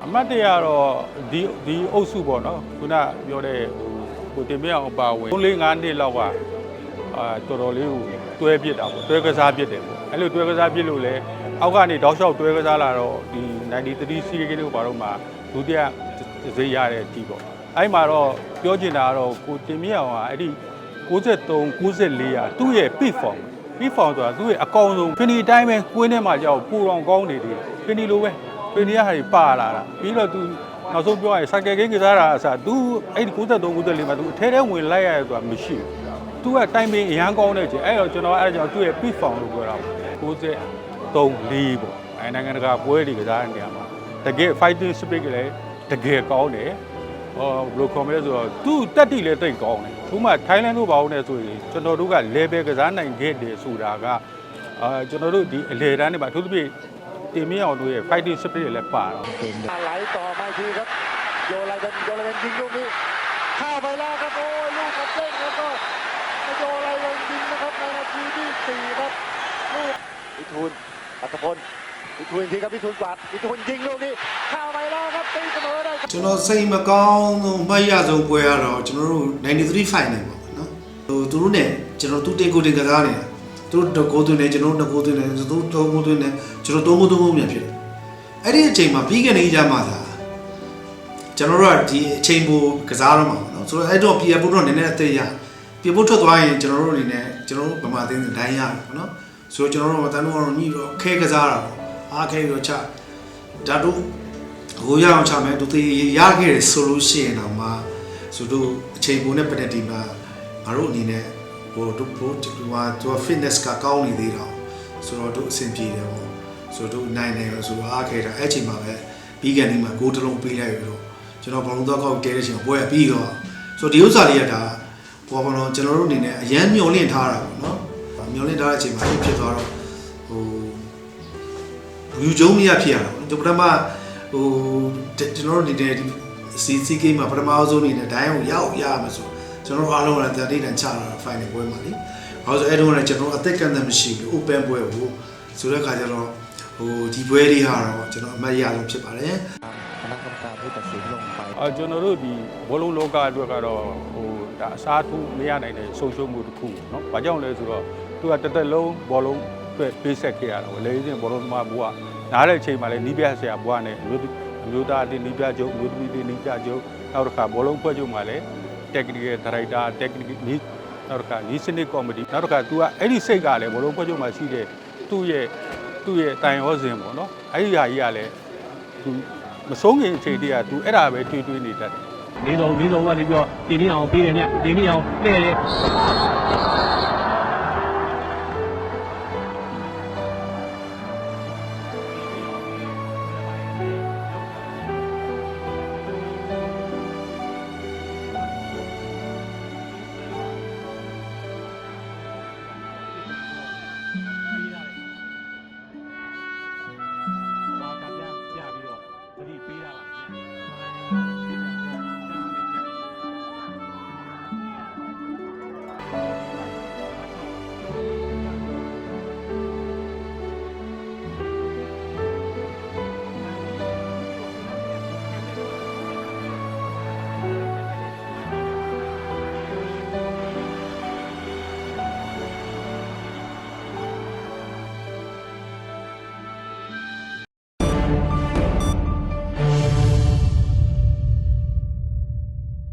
အမတ်တရတော့ဒီအုပ်စုပေါ့နော်ခုနပြောတဲ့ကိုတင်မြအောင်ပါဝင်3-5နှစ်လောက်ကတော်တော်လေးကိုတွဲပြစ်တာပေါ့တွဲကစားပြစ်တယ်ပေါ့အဲ့လိုတွဲကစားပြစ်လို့လဲအောက်ကနေတောက်လျှောက်တွဲကစားလာတော့ဒီ93စီးကင်းတို့ဘာလို့မှဒုတိယဈေးရတဲ့အထိပေါ့အဲ့မှာတော့ပြောချင်တာကတော့ကိုတင်မြအောင်ကအဲ့ဒီ93 94ရာသူ့ရဲ့ peak form ဆိုတာသူ့ရဲ့အကောင်ဆုံးဖင်ဒီတိုင်းပဲကွင်းထဲမှာကြောက်ပူတော်ကောင်းနေတယ်ဖင်ဒီလိုပဲဖင်ဒီကဟာတွေပါလာတာပြီးတော့သူနောက်ဆုံးပြောရရင်စကယ်ကင်းကစားတာအစားသူအဲ့ဒီ93 94မှာသူအထဲထဲဝင်လိုက်ရတယ်ဆိုတာမရှိဘူးသူကတိုင်ပင်အရန်ကောင်းတဲ့ချိန်အဲ့တော့ကျွန်တော်အဲ့ဒါကြောင့်သူ့ရဲ့ peak form လို့ပြောတာပေါ့93 4ပေါ့အဲ့နိုင်ငံတကာပွဲတွေကစားတဲ့နေရာမှာတကယ် fighting spirit ကလည်းတကယ်ကောင်းတယ်ဘယ်လိုခေါ်မလဲဆိုတော့သူ့တက်တိလည်းတိတ်ကောင်းတယ်ဥပမာထိုင်းလန်တို့ဘာလို့လဲဆိုရင်ကျွန်တော်တို့က level ကစားနိုင်ခဲ့တယ်ဆိုတာကကျွန်တော်တို့ဒီအလေတန်းတွေမှာအထူးသဖြင့်တင်မြင့်အောင်တို့ရဲ့ fighting spirit လည်းပါတော့ไหลต่อมาทีครับโยไลเดนยิงลูกนี้เข้าไปแล้วครับโอ้ยลูกกระเด้งแล้วก็โยไลเดนยิงนะครับในนาทีที่4ครับลูกวิทูลอัตพลวิทูลทีครับวิทูลกวาดวิทูลยิงลูกนี้เข้าไปแล้วครับตีเสมอได้ကျွန်တော်စိတ်မကောင်းဆုံးမှတ်ရဆုံးပွဲကတော့ကျွန်တော်တို့93 final ပေါ့နော်ဟိုသူတို့ ਨੇ ကျွန်တော်သူတိတ်ကိုတိတ်ကစားနေတာသူတို့ကိုသွင်းနေကျွန်တော်တို့ကိုသွင်းနေသူတို့တော့ကိုသွင်းနေကျွန်တော်တော့မမြန်ဖြစ်တယ်အဲ့ဒီအချိန်မှာပြီးကနေကြမှာသာကျွန်တော်တို့ကဒီအချိန်ပိုကစားတော့မှာပေါ့နော်ဆိုတော့အဲ့တော့ပြည်ဖို့တော့နည်းနည်းအသေးရပြည်ဖို့ထွက်သွားရင်ကျွန်တော်တို့အနေနဲ့ကျွန်တော်တို့ဗမာသင်းဒိုင်းရတယ်ပေါ့နော်ဆိုတော့ကျွန်တော်တို့မတန်းတော့ညှိတော့ခဲကစားတာပေါ့အားခဲတော့ချဓာတ်တို့ဟိုရအောင်ချမယ်သူသေးရခဲ့တယ်ဆိုလို့ရှိရင်တော့မှဆိုတော့အချိန်ပိုနဲ့ပက်တီမှာငါတို့အနေနဲ့ဟိုတို့ဘို့သူက fitness ကကောင်းနေသေးတော့ဆိုတော့တို့အဆင်ပြေတယ်ပေါ့ဆိုတော့နိုင်တယ်ဆိုတော့အားခဲတာအဲ့ချိန်မှာပဲပြီးကန်ဒီမှာဂိုးတစ်လုံးပေးလိုက်ပြီးတော့ကျွန်တော်ဘောလုံးတော့ကောက်တဲတဲ့ချိန်ပွဲပြီးတော့ဆိုတော့ဒီဥစ္စာလေးကဒါဘောလုံးကျွန်တော်တို့အနေနဲ့အရန်မျောလင့်ထားတာပေါ့နော်မျောလင့်ထားတဲ့အချိန်မှာဖြစ်သွားတော့ဟိုယူကျုံမရဖြစ်ရတာပေါ့ကျွန်တော်ပထမဟိုကျွန်တော်တို့နေတဲ့စီဂိမ်းမှာပထမဆုံးနေတဲ့ဒိုင်းကိုရောက်ရမှာဆိုကျွန်တော်အားလုံးကတတိတန်ချလာတာ final ပွဲမှာလေဘာလို့ဆိုအဲ့တုန်းကကျွန်တော်အသက်ကန့်သက်မရှိဘူး open ပွဲကိုဆိုတဲ့ခါကျတော့ဟိုဒီပွဲတွေဟာတော့ကျွန်တော်အမှတ်ရဆုံးဖြစ်ပါတယ်คณะกรรมการผู้ตัดสินลงไปကျွန်တော်တို့ဒီဘောလုံးလောကအတွက်ကတော့ဟိုဒါအစားထိုးမရနိုင်တဲ့ဆုံးရှုံးမှုတစ်ခုเนาะဘာကြောင့်လဲဆိုတော့သူကတစ်သက်လုံးဘောလုံးအတွက်ပေးဆက်ခဲ့ရတာပေါ့လေရင်ဘောလုံးသမားဘွားနားတဲ့အချိန်မှာလည်းနီးပြဆရာဘွားနဲ့အမျိုးသားတင်နီးပြချုပ်အမျိုးသမီးတင်နီးပြချုပ်နောက်တစ်ခါဘောလုံးဖွဲ့ချုပ်မှာလည်း technical director technical နောက်တစ်ခါနီးစနစ်ကော်မတီနောက်တစ်ခါ तू ကအဲ့ဒီစိတ်ကလည်းဘောလုံးဖွဲ့ချုပ်မှာရှိတဲ့သူ့ရဲ့တိုင်ရောစဉ်ပေါ့နော်အဲ့ဒီဟာကြီးကလည်း तू မဆုံးခင်အချိန်တည်းက तू အဲ့ဒါပဲတွေးနေတတ်တယ်၄ဆုံးကနေပြီးတော့တင်မြင့်အောင်ပေးတယ်ညတင်မြင့်အောင်တဲ့တယ်